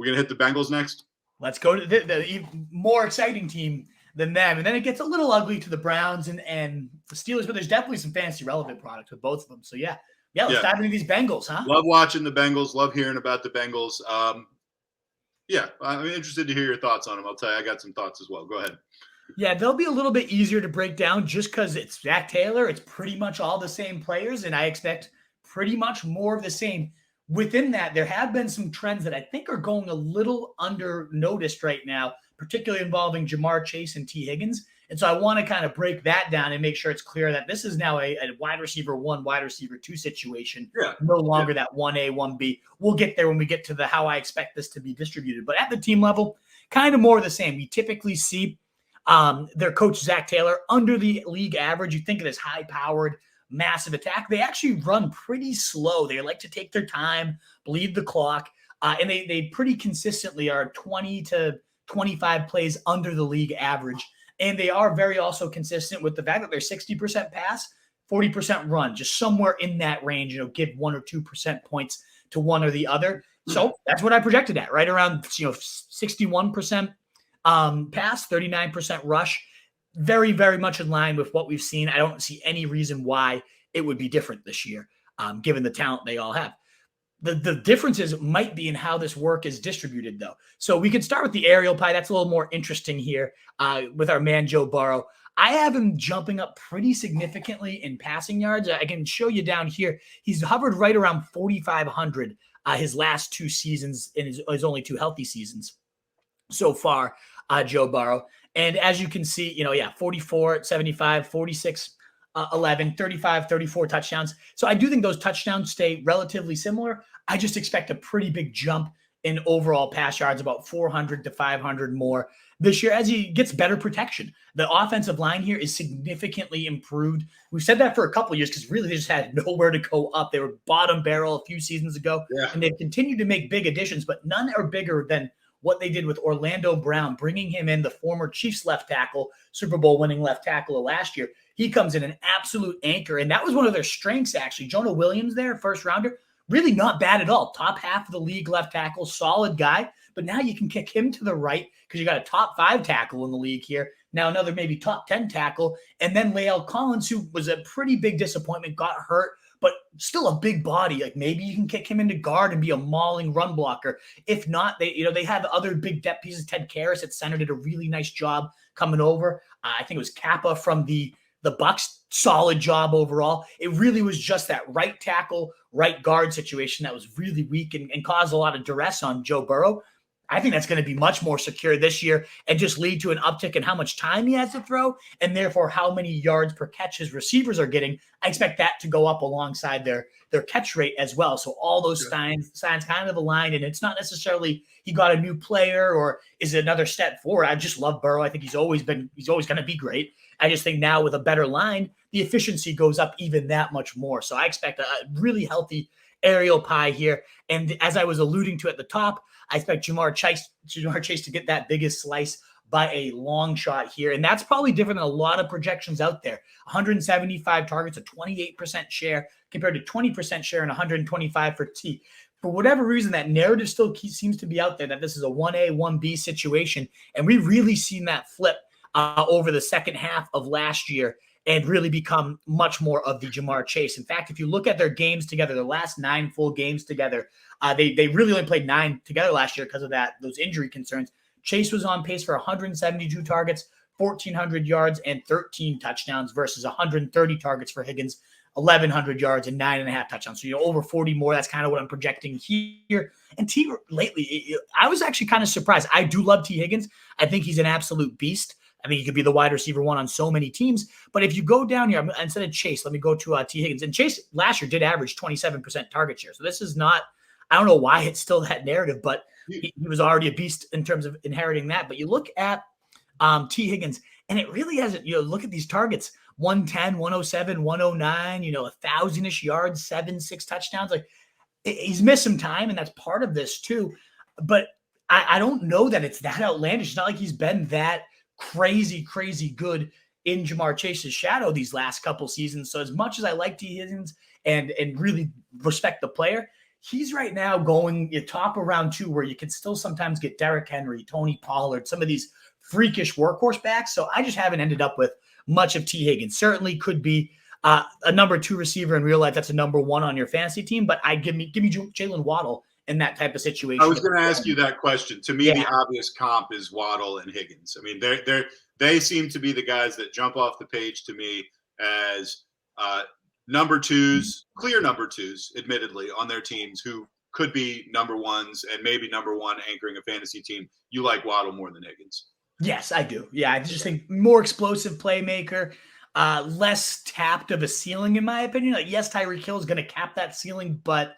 We're going to hit the Bengals next. Let's go to the even more exciting team than them. And then it gets a little ugly to the Browns and the Steelers, but there's definitely some fantasy relevant products with both of them. So let's dive into these Bengals, huh? Love watching the Bengals. Love hearing about the Bengals. I'm interested to hear your thoughts on them. I'll tell you, I got some thoughts as well. Go ahead. Yeah, they'll be a little bit easier to break down just because it's Zach Taylor. It's pretty much all the same players, and I expect pretty much more of the same. Within that, there have been some trends that I think are going a little under noticed right now, particularly involving Jamar Chase and T. Higgins. And so I want to kind of break that down and make sure it's clear that this is now a wide receiver 1, wide receiver 2 situation. No longer that 1A, 1B. We'll get there when we get to the how I expect this to be distributed. But at the team level, kind of more of the same. We typically see their coach, Zach Taylor, under the league average. You think of this high-powered, massive attack. They actually run pretty slow. They like to take their time, bleed the clock, and they pretty consistently are 20 to 25 plays under the league average. And they are very also consistent with the fact that they're 60% pass, 40% run, just somewhere in that range, give 1 or 2% points to one or the other. So that's what I projected at, right around 61% pass, 39% rush. Very, very much in line with what we've seen. I don't see any reason why it would be different this year, given the talent they all have. The differences might be in how this work is distributed, though. So we could start with the aerial pie. That's a little more interesting here with our man, Joe Burrow. I have him jumping up pretty significantly in passing yards. I can show you down here. He's hovered right around 4,500 his last 2 seasons in his only 2 healthy seasons so far, Joe Burrow. And as you can see, 44, 75, 46, 11, 35, 34 touchdowns. So I do think those touchdowns stay relatively similar. I just expect a pretty big jump in overall pass yards, about 400 to 500 more this year as he gets better protection. The offensive line here is significantly improved. We've said that for a couple of years because really they just had nowhere to go up. They were bottom barrel a few seasons ago, and they've continued to make big additions, but none are bigger than what they did with Orlando Brown, bringing him in, the former Chiefs left tackle, Super Bowl winning left tackle of last year. He comes in an absolute anchor, and that was one of their strengths, actually. Jonah Williams there, first rounder, really not bad at all. Top half of the league left tackle, solid guy. But now you can kick him to the right because you got a top 5 tackle in the league here. Now another maybe top 10 tackle. And then Lael Collins, who was a pretty big disappointment, got hurt, but still a big body. Like maybe you can kick him into guard and be a mauling run blocker. If not, they have other big depth pieces. Ted Karras at center did a really nice job coming over. I think it was Kappa from the Bucs, solid job overall. It really was just that right tackle, right guard situation that was really weak and caused a lot of duress on Joe Burrow. I think that's going to be much more secure this year and just lead to an uptick in how much time he has to throw and therefore how many yards per catch his receivers are getting. I expect that to go up alongside their catch rate as well. So all those signs kind of aligned, and it's not necessarily he got a new player or is it another step forward. I just love Burrow. I think he's always going to be great. I just think now with a better line, the efficiency goes up even that much more. So I expect a really healthy aerial pie here. And as I was alluding to at the top, I expect Jamar Chase to get that biggest slice by a long shot here. And that's probably different than a lot of projections out there. 175 targets, a 28% share compared to 20% share and 125 for T. For whatever reason, that narrative still seems to be out there that this is a 1A, 1B situation. And we've really seen that flip over the second half of last year and really become much more of the Jamar Chase. In fact, if you look at their games together, their last 9 full games together, they really only played 9 together last year because of those injury concerns. Chase was on pace for 172 targets, 1,400 yards, and 13 touchdowns versus 130 targets for Higgins, 1,100 yards, and 9.5 touchdowns. So, over 40 more. That's kind of what I'm projecting here. And T lately, I was actually kind of surprised. I do love T. Higgins. I think he's an absolute beast. I think he could be the wide receiver 1 on so many teams. But if you go down here, instead of Chase, let me go to T. Higgins. And Chase last year did average 27% target share. So this is not, I don't know why it's still that narrative, but he was already a beast in terms of inheriting that. But you look at T. Higgins, and it really hasn't, look at these targets, 110, 107, 109, 1,000-ish yards, 6 touchdowns. Like he's missed some time, and that's part of this too. But I don't know that it's that outlandish. It's not like he's been that crazy good in Jamar Chase's shadow these last couple seasons. So as much as I like T. Higgins and really respect the player, he's right now going top of round 2, where you can still sometimes get Derrick Henry, Tony Pollard, some of these freakish workhorse backs. So I just haven't ended up with much of T. Higgins. Certainly could be a number 2 receiver in real life. That's a number 1 on your fantasy team, but give me Jalen Waddle in that type of situation. I was going to ask you that question. To me, the obvious comp is Waddle and Higgins. I mean, they seem to be the guys that jump off the page to me as number 2s, clear number 2s, admittedly, on their teams who could be number 1s and maybe number 1 anchoring a fantasy team. You like Waddle more than Higgins? Yes, I do. Yeah, I just think more explosive playmaker, less tapped of a ceiling, in my opinion. Like, yes, Tyreek Hill is going to cap that ceiling, but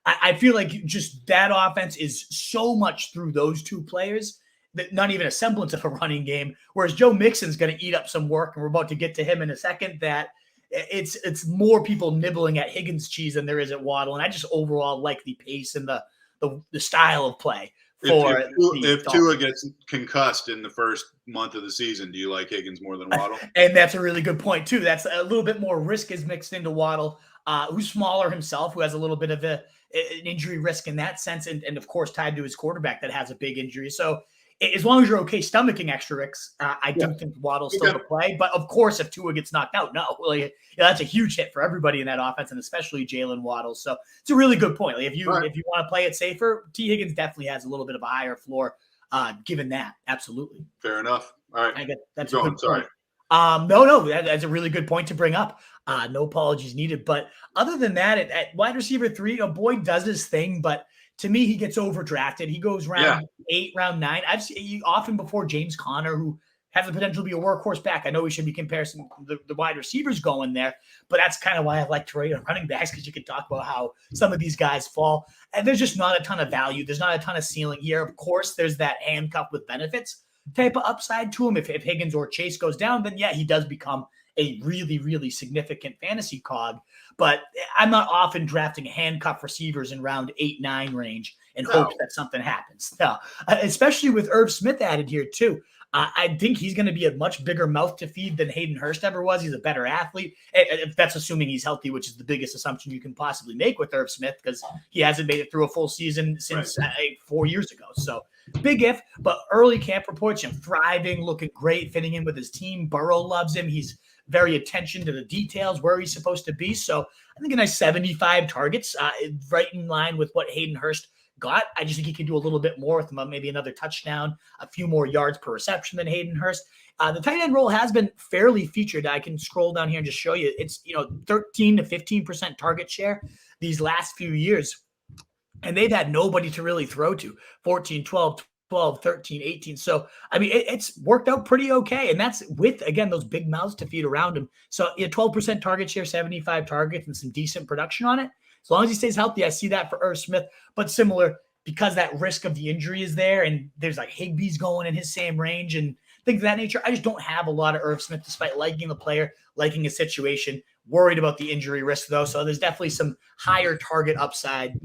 I feel like just that offense is so much through those 2 players that not even a semblance of a running game. Whereas Joe Mixon's going to eat up some work, and we're about to get to him in a second, that it's more people nibbling at Higgins' cheese than there is at Waddle. And I just overall like the pace and the style of play. If Tua gets concussed in the first month of the season, do you like Higgins more than Waddle? And that's a really good point, too. That's a little bit more risk is mixed into Waddle, who's smaller himself, who has a little bit of an injury risk in that sense, and of course tied to his quarterback that has a big injury. So as long as you're okay stomaching extra risks, I do think Waddle's still to play. But of course, if Tua gets knocked out, that's a huge hit for everybody in that offense, and especially Jalen Waddle. So it's a really good point. Like, if you want to play it safer, T. Higgins definitely has a little bit of a higher floor, given that. Absolutely. Fair enough. All right. That's a good point. No, that's a really good point to bring up. No apologies needed. But other than that, at wide receiver 3, Boyd does his thing, but to me, he gets overdrafted. He goes round 8, round 9. I've seen often before James Conner, who has the potential to be a workhorse back. I know we should be comparing the wide receivers going there, but that's kind of why I like to rate on running backs, because you can talk about how some of these guys fall. And there's just not a ton of value. There's not a ton of ceiling here. Of course, there's that handcuff with benefits type of upside to him. If Higgins or Chase goes down, then he does become a really, really significant fantasy cog. But I'm not often drafting handcuff receivers in round 8, 9 range and hope that something happens. No, especially with Irv Smith added here too. I think he's going to be a much bigger mouth to feed than Hayden Hurst ever was. He's a better athlete. If that's assuming he's healthy, which is the biggest assumption you can possibly make with Irv Smith, because he hasn't made it through a full season since 4 years ago. So big if, but early camp reports, thriving, looking great, fitting in with his team. Burrow loves him. He's very attention to the details, where he's supposed to be. So I think a nice 75 targets, right in line with what Hayden Hurst got. I just think he can do a little bit more with maybe another touchdown, a few more yards per reception than Hayden Hurst. The tight end role has been fairly featured. I can scroll down here and just show you. It's 13 to 15% target share these last few years, and they've had nobody to really throw to. 14, 12, 13, 18. So, I mean, it's worked out pretty okay. And that's with, again, those big mouths to feed around him. So 12% target share, 75 targets, and some decent production on it. As long as he stays healthy, I see that for Irv Smith. But similar, because that risk of the injury is there, and there's like Higbee's going in his same range and things of that nature. I just don't have a lot of Irv Smith, despite liking the player, liking his situation. Worried about the injury risk, though. So there's definitely some higher target upside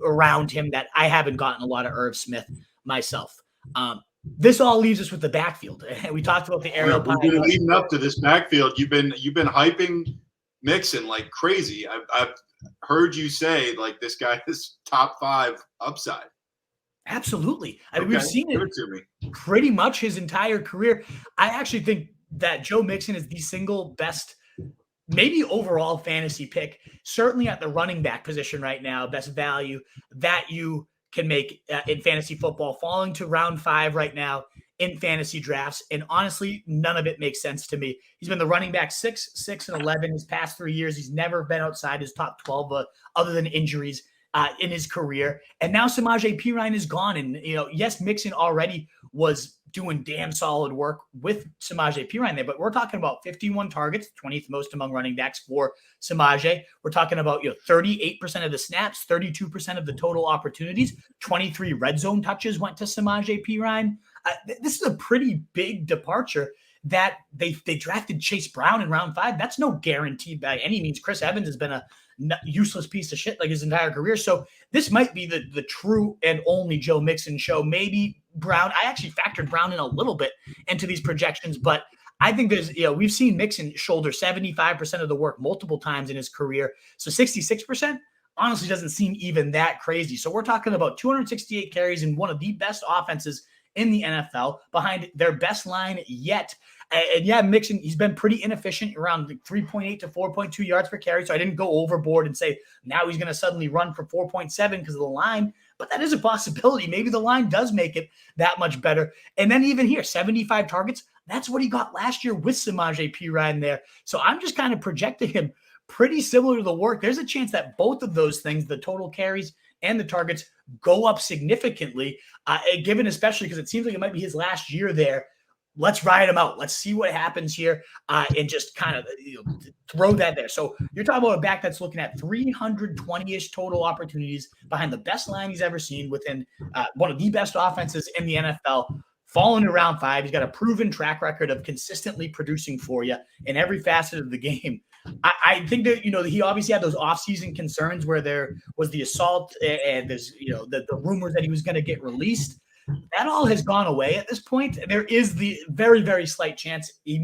around him that I haven't gotten a lot of Irv Smith myself. This all leaves us with the backfield. We talked about the aerial. We've been leading up to this backfield. You've been hyping Mixon like crazy. I've heard you say like this guy is top 5 upside. Absolutely. I mean, we've seen it pretty much his entire career. I actually think that Joe Mixon is the single best, maybe overall fantasy pick, certainly at the running back position right now, best value that you can make in fantasy football, falling to round 5 right now in fantasy drafts. And honestly, none of it makes sense to me. He's been the running back 6, 6, and 11 his past 3 years. He's never been outside his top 12, other than injuries in his career. And now Samaje Perine is gone. And, yes, Mixon already was doing damn solid work with Samaje Perine there, but we're talking about 51 targets, 20th most among running backs for Samaje. We're talking about 38% of the snaps, 32% of the total opportunities, 23 red zone touches went to Samaje Perine. This is a pretty big departure that they drafted Chase Brown in round 5. That's no guarantee by any means. Chris Evans has been a useless piece of shit like his entire career. So this might be the true and only Joe Mixon show. Maybe Brown. I actually factored Brown in a little bit into these projections, but I think there's, we've seen Mixon shoulder 75% of the work multiple times in his career. So 66%, honestly doesn't seem even that crazy. So we're talking about 268 carries in one of the best offenses in the NFL behind their best line yet. And yeah, Mixon, he's been pretty inefficient around 3.8 to 4.2 yards per carry. So I didn't go overboard and say now he's going to suddenly run for 4.7 because of the line. But that is a possibility. Maybe the line does make it that much better. And then even here, 75 targets. That's what he got last year with Samaje Perine there. So I'm just kind of projecting him pretty similar to the work. There's a chance that both of those things, the total carries and the targets, go up significantly, given especially because it seems like it might be his last year there. Let's ride him out. Let's see what happens here and just kind of throw that there. So you're talking about a back that's looking at 320-ish total opportunities behind the best line he's ever seen within one of the best offenses in the NFL. Falling to round 5. He's got a proven track record of consistently producing for you in every facet of the game. I think that, he obviously had those offseason concerns where there was the assault and there's, the rumors that he was going to get released. That all has gone away at this point. There is the very, very slight chance he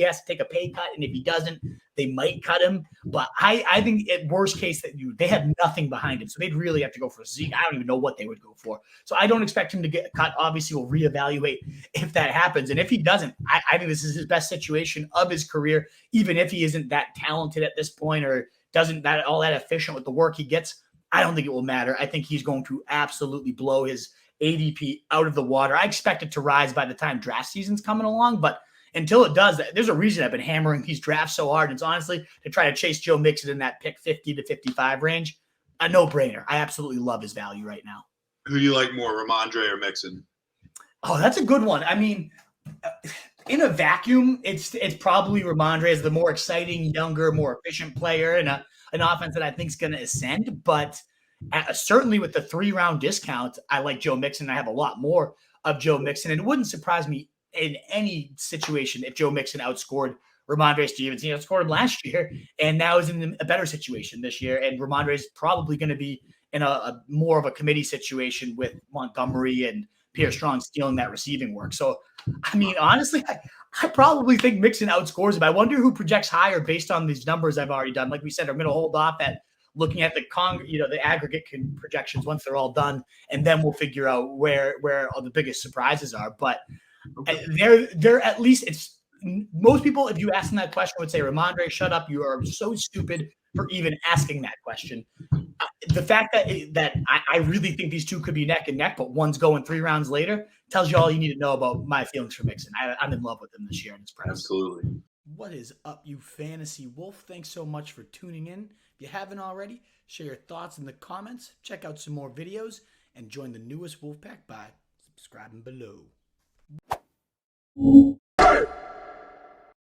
has to take a pay cut. And if he doesn't, they might cut him. But I think at worst case that they have nothing behind him. So they'd really have to go for Zeke. I don't even know what they would go for. So I don't expect him to get cut. Obviously, we'll reevaluate if that happens. And if he doesn't, I think this is his best situation of his career, even if he isn't that talented at this point or doesn't that all that efficient with the work he gets. I don't think it will matter. I think he's going to absolutely blow his ADP out of the water. I expect it to rise by the time draft season's coming along, but until it does, there's a reason I've been hammering these drafts so hard. It's honestly to try to chase Joe Mixon in that pick 50 to 55 range. A no-brainer. I absolutely love his value right now. Who do you like more, Ramondre or Mixon? Oh, that's a good one. I mean, in a vacuum, it's probably Ramondre as the more exciting, younger, more efficient player and an offense that I think is going to ascend. But certainly with the 3-round discount, I like Joe Mixon. I have a lot more of Joe Mixon. And it wouldn't surprise me in any situation if Joe Mixon outscored Ramondre Stevenson. He outscored him last year and now is in a better situation this year. And Ramondre is probably going to be in a more of a committee situation with Montgomery and Pierre Strong stealing that receiving work. So, I mean, honestly, I probably think Mixon outscores him. I wonder who projects higher based on these numbers I've already done. Like we said, I'm going to hold off at looking at the aggregate projections once they're all done, and then we'll figure out where all the biggest surprises are. But they're at least it's most people, if you ask them that question, would say, Ramondre, shut up. You are so stupid for even asking that question. The fact that I really think these two could be neck and neck, but one's going 3 rounds later tells you all you need to know about my feelings for Mixon. I'm in love with him this year in his press. Absolutely. What is up, you fantasy wolf? Thanks so much for tuning in. If you haven't already, share your thoughts in the comments, check out some more videos, and join the newest Wolfpack by subscribing below.